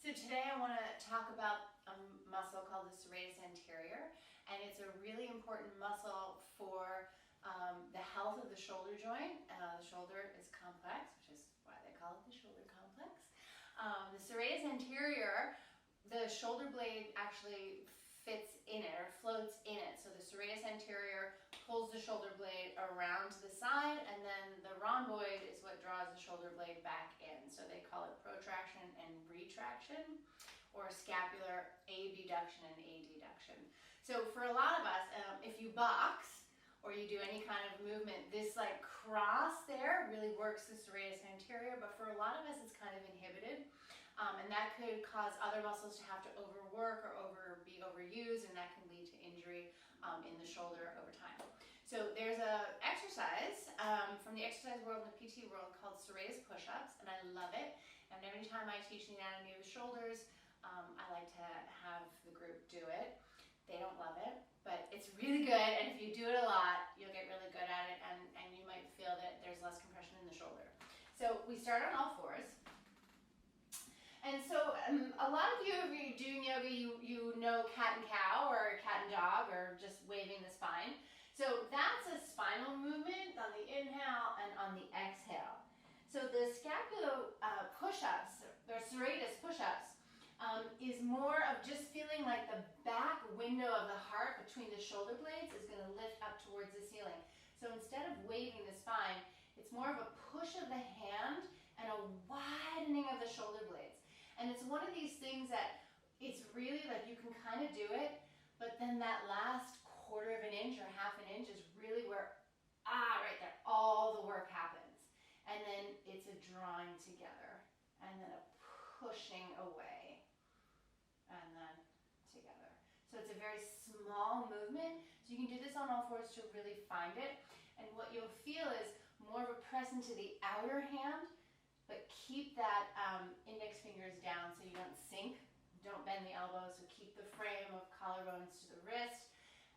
So today I want to talk about a muscle called the Serratus Anterior, and it's a really important muscle for the health of the shoulder joint. The shoulder is complex, which is why they call it the shoulder complex. The Serratus Anterior, the shoulder blade actually fits in it or floats in it. So the Serratus Anterior pulls the shoulder blade around to the side, and then the rhomboid is what draws the shoulder blade back in. So they call it protraction and retraction, or scapular abduction and adduction. So for a lot of us, if you box or you do any kind of movement, this like cross there really works the Serratus Anterior, but for a lot of us it's kind of inhibited. And that could cause other muscles to have to overwork or be overused, and that can lead to injury in the shoulder over time. So there's an exercise from the exercise world and the PT world called Serratus Push Ups, and I love it. And every time I teach the anatomy of the shoulders, I like to have the group do it. They don't love it, but it's really good, and if you do it a lot, you'll get really good at it, and you might feel that there's less compression in the shoulder. So we start on all fours. And so a lot of you, if you're doing yoga, you know cat and cow or cat and dog or just waving the spine. So that's a spinal movement on the inhale and on the exhale. So the scapula push-ups, or serratus push-ups, is more of just feeling like the back window of the heart between the shoulder blades is going to lift up towards the ceiling. So instead of waving the spine, it's more of a push of the hand and a widening of the shoulder blades. And it's one of these things that it's really like you can kind of do it, but then that last quarter of an inch or half an inch is really where, right there, all the work happens. And then it's a drawing together, and then a pushing away, and then together. So it's a very small movement. So you can do this on all fours to really find it. And what you'll feel is more of a press into the outer hand, but keep that index fingers down so you don't sink. Don't bend the elbows, so keep the frame of collarbones to the wrist,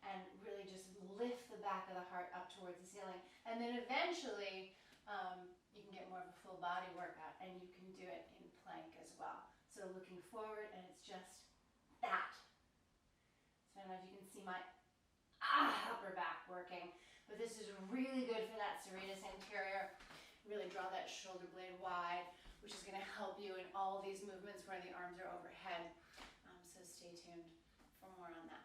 and really just lift the back of the heart up towards the ceiling. And then eventually, you can get more of a full body workout, and you can do it in plank as well. So looking forward, and it's just that. So I don't know if you can see my upper back working, but this is really good for that Serratus Anterior. Really draw that shoulder blade wide, which is going to help you in all these movements where the arms are overhead. So stay tuned for more on that.